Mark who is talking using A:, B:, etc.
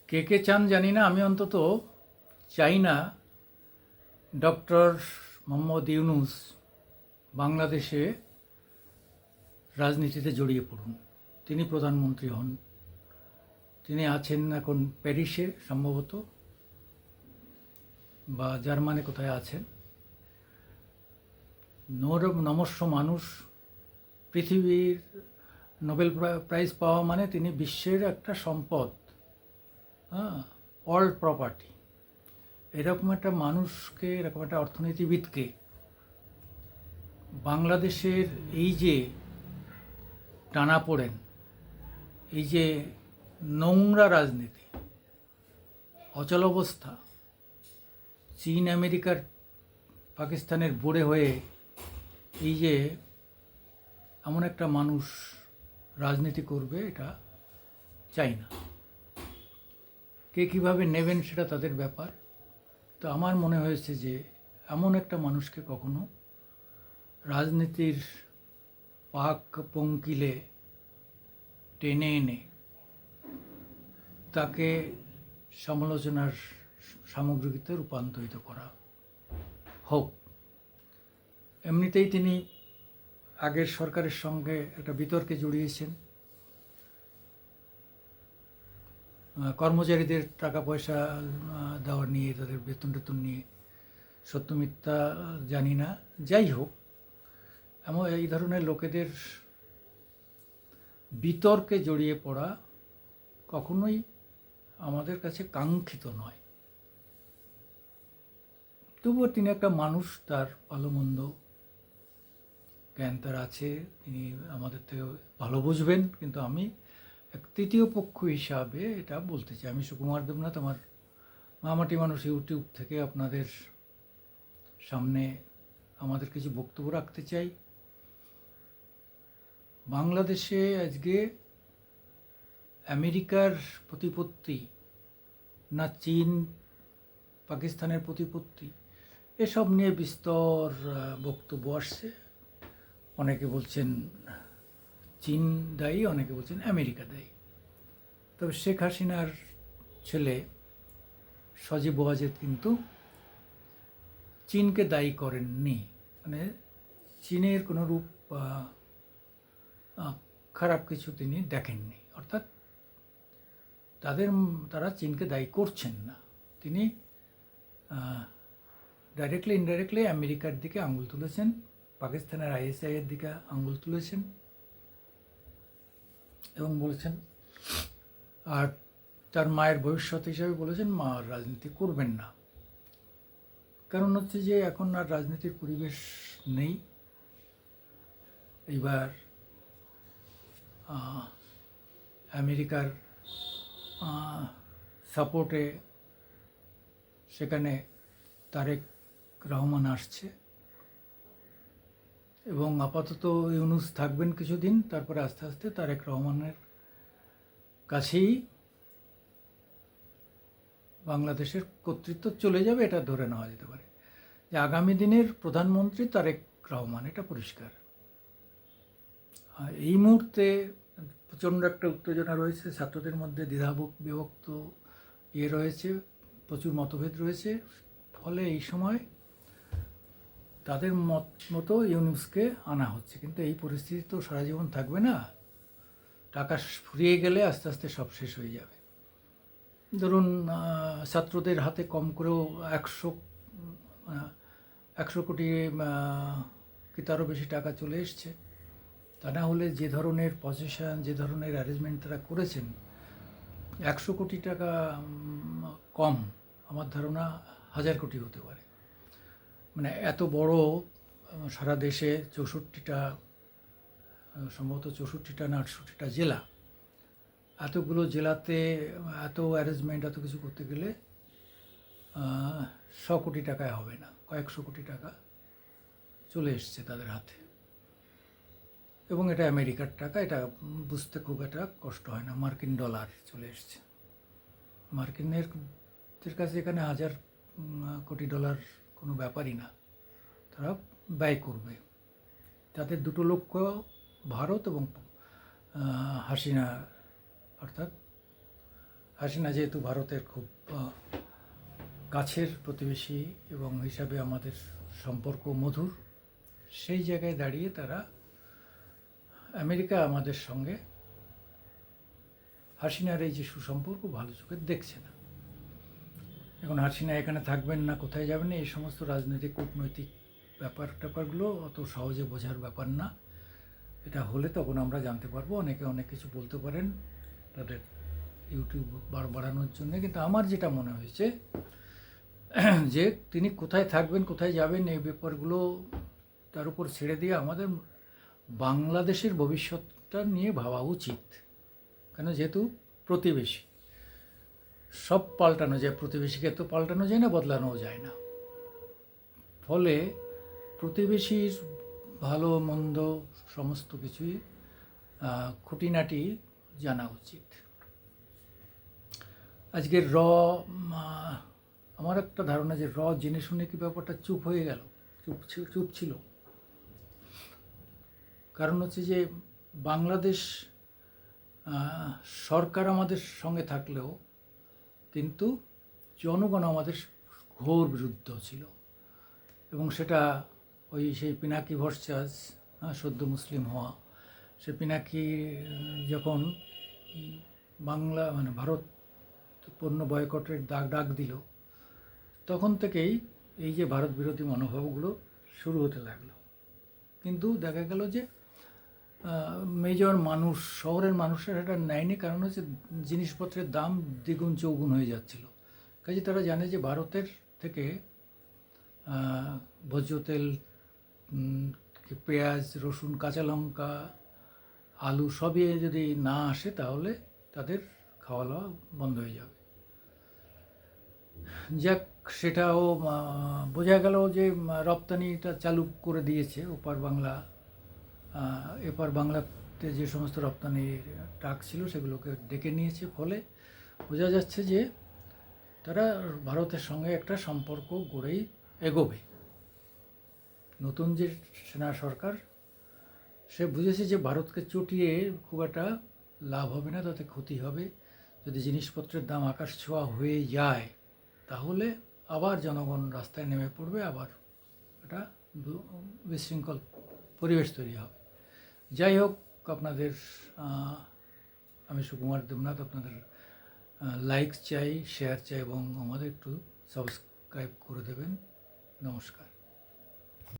A: কে কে চান জানি না, আমি অন্তত চাই না ডক্টর মোহাম্মদ ইউনূস বাংলাদেশে রাজনীতিতে জড়িয়ে পড়ুন। তিনি প্রধানমন্ত্রী হন। তিনি আছেন এখন প্যারিসে সম্ভবত, বা জার্মানে কোথায় আছেন। নমস্য মানুষ, পৃথিবীর নোবেল প্রাইজ পাওয়া মানে তিনি বিশ্বের একটা সম্পদ, হ্যাঁ, ওয়ার্ল্ড প্রপার্টি। এরকম একটা মানুষকে, এরকম একটা অর্থনীতিবিদকে বাংলাদেশের এই যে টানাপোড়েন, এই যে নোংরা রাজনীতি, অচলাবস্থা, চীন আমেরিকার পাকিস্তানের বোড়ে হয়ে এই যে এমন একটা মানুষ রাজনীতি করবে, এটা চাই না। কে কীভাবে নেবেন সেটা তাদের ব্যাপার। তো আমার মনে হয়েছে যে এমন একটা মানুষকে কখনো রাজনীতির পাক পঙ্কিলে টেনে এনে তাকে সমালোচনার সামগ্রীতে রূপান্তরিত করা হোক। এমনিতেই তিনি আগের সরকারের সঙ্গে একটা বিতর্কে জড়িয়েছেন, কর্মচারীদের টাকা পয়সা দেওয়া নিয়ে, তাদের বেতন টেতন নিয়ে। সত্য মিথ্যা জানি না, যাই হোক, এমন এই ধরনের লোকেদের বিতর্কে জড়িয়ে পড়া কখনোই আমাদের কাছে কাঙ্ক্ষিত নয়। তবুও তিনি একটা মানুষ, তার ভালো মন্দ জ্ঞান তার আছে, তিনি আমাদের থেকে ভালো বুঝবেন। কিন্তু আমি এক তৃতীয় পক্ষ হিসাবে এটা বলতে চাই। আমি সুকুমার দেবনাথ, আমার মামাটি মানুষ ইউটিউব থেকে আপনাদের সামনে আমাদের কিছু বক্তব্য রাখতে চাই। বাংলাদেশে আজকে আমেরিকার প্রতিপত্তি না চীন পাকিস্তানের প্রতিপত্তি, এসব নিয়ে বিস্তর বক্তব্য আসছে। অনেকে বলছেন চীন দায়ী, অনেকে বলছেন আমেরিকা দায়ী। তবে শেখ হাসিনার ছেলে সজীব ওয়াজেদ কিন্তু চীনকে দায়ী করেননি। মানে চীনের কোনো রূপ খারাপ কিছু তিনি দেখেননি, অর্থাৎ তারা চীনকে দায়ী করছেন না। তিনি ডাইরেক্টলি ইনডাইরেক্টলি আমেরিকার দিকে আঙুল তুলেছেন, পাকিস্তানের আইএসআই এর দিকে আঙুল তুলেছেন এবং বলেছেন, আর তার মায়ের ভবিষ্যৎ হিসাবে বলেছেন মা রাজনীতি করবেন না। কারণ হচ্ছে যে এখন আর রাজনীতির পরিবেশ নেই। এইবার আমেরিকার সাপোর্টে সেখানে তারেক রহমান আসছে এবং আপাতত ইউনূস থাকবেন কিছুদিন, তারপরে আস্তে আস্তে তারেক রহমানের কাছেই বাংলাদেশের কর্তৃত্ব চলে যাবে। এটা ধরে নেওয়া যেতে পারে যে আগামী দিনের প্রধানমন্ত্রী তারেক রহমান, এটা পরিষ্কার। এই মুহূর্তে প্রচণ্ড একটা উত্তেজনা রয়েছে, ছাত্রদের মধ্যে বিভক্ত রয়েছে, প্রচুর মতভেদ রয়েছে। ফলে এই সময় তাদের মতো ইউনূসকে আনা হচ্ছে। কিন্তু এই পরিস্থিতি তো সারা জীবন থাকবে না। টাকা ফুরিয়ে গেলে আস্তে আস্তে সব শেষ হয়ে যাবে। ধরুন ছাত্রদের হাতে কম করেও 100 কোটি কি তারও বেশি টাকা চলে এসছে। তা না হলে যে ধরনের পজিশন, যে ধরনের অ্যারেঞ্জমেন্ট তারা করেছেন, 100 কোটি টাকা কম, আমার ধারণা 1000 কোটি হতে পারে। মানে এত বড়, সারা দেশে 64টা, সম্ভবত 64টা না 68টা জেলা, এতগুলো জেলাতে এত অ্যারেঞ্জমেন্ট, এত কিছু করতে গেলে 100 কোটি টাকায় হবে না, কয়েকশো কোটি টাকা চলে এসছে তাদের হাতে। এবং এটা আমেরিকার টাকা, এটা বুঝতে খুব একটা কষ্ট হয় না। মার্কিন ডলার চলে এসছে। মার্কিনের কাছে এখানে 1000 কোটি ডলার কোনো ব্যাপারই না, তারা ব্যয় করবে। তাদের দুটো লক্ষ্য, ভারত এবং হাসিনা, অর্থাৎ হাসিনা যেহেতু ভারতের খুব কাছের প্রতিবেশী এবং হিসাবে আমাদের সম্পর্ক মধুর, সেই জায়গায় দাঁড়িয়ে তারা আমেরিকা আমাদের সঙ্গে হাসিনার এই যে সুসম্পর্ক ভালো চোখে দেখছে না। এখন হাসিনা এখানে থাকবেন না কোথায় যাবেন এই সমস্ত রাজনৈতিক কূটনৈতিক ব্যাপারগুলো অত সহজে বোঝার ব্যাপার না। এটা হলে তখন আমরা জানতে পারবো। অনেকে অনেক কিছু বলতে পারেন তাদের ইউটিউব বাড়ানোর জন্য, কিন্তু আমার যেটা মনে হয়েছে যে তিনি কোথায় থাকবেন কোথায় যাবেন এই ব্যাপারগুলো তার উপর ছেড়ে দিয়ে আমাদের বাংলাদেশের ভবিষ্যৎটা নিয়ে ভাবা উচিত। কেন, যেহেতু প্রতিবেশী, সব পাল্টানো যায়, প্রতিবেশীকে তো পাল্টানো যায় না, বদলানোও যায় না। ফলে প্রতিবেশীর ভালো মন্দ সমস্ত কিছুই খুঁটিনাটি জানা উচিত। আজকের আমার একটা ধারণা যে জেনে শুনে কি ব্যাপারটা চুপ হয়ে গেল, চুপ ছিল। কারণ হচ্ছে যে বাংলাদেশ সরকার আমাদের সঙ্গে থাকলেও কিন্তু জনগণ আমাদের ঘোর বিরুদ্ধ ছিল, এবং সেটা সেই পিনাকি ভট্টাচার্য সদ্য মুসলিম হওয়া, সে পিনাকি যখন বাংলা ভারত পণ্য বয়কটের ডাক দিল, তখন থেকেই এই যে ভারত বিরোধী মনোভাবগুলো শুরু হতে লাগলো। কিন্তু দেখা গেল যে মেজর মানুষ, শহরের মানুষের এটা নেয়নি, কারণ হচ্ছে জিনিসপত্রের দাম দ্বিগুণ চৌগুণ হয়ে যাচ্ছিল। কাজে তারা জানে যে ভারতের থেকে ভোজ্য তেল, পেঁয়াজ, রসুন, কাঁচা লঙ্কা, আলু সবই যদি না আসে তাহলে তাদের খাওয়া দাওয়া বন্ধ হয়ে যাবে। যাক, সেটাও বোঝা গেল যে রপ্তানিটা চালু করে দিয়েছে ওপার বাংলা। এপার বাংলাতে যে সমস্ত রপ্তানির ট্রাক ছিল সেগুলোকে ডেকে নিয়েছে, ফলে বোঝা যাচ্ছে যে তারা ভারতের সঙ্গে একটা সম্পর্ক গড়েই এগোবে। নতুন যে সেনা সরকার, সে বুঝেছে যে ভারতকে চটিয়ে খুব একটা লাভ হবে না, তাতে ক্ষতি হবে। যদি জিনিসপত্রের দাম আকাশ ছোঁয়া হয়ে যায় তাহলে আবার জনগণ রাস্তায় নেমে পড়বে, আবার একটা বিশৃঙ্খল পরিবেশ তৈরি হবে। যাই হোক, আপনাদের আমি সুকুমার দেবনাথ, আপনাদের লাইক চাই, শেয়ার চাই, এবং আমাদের একটু সাবস্ক্রাইব করে দেবেন। নমস্কার।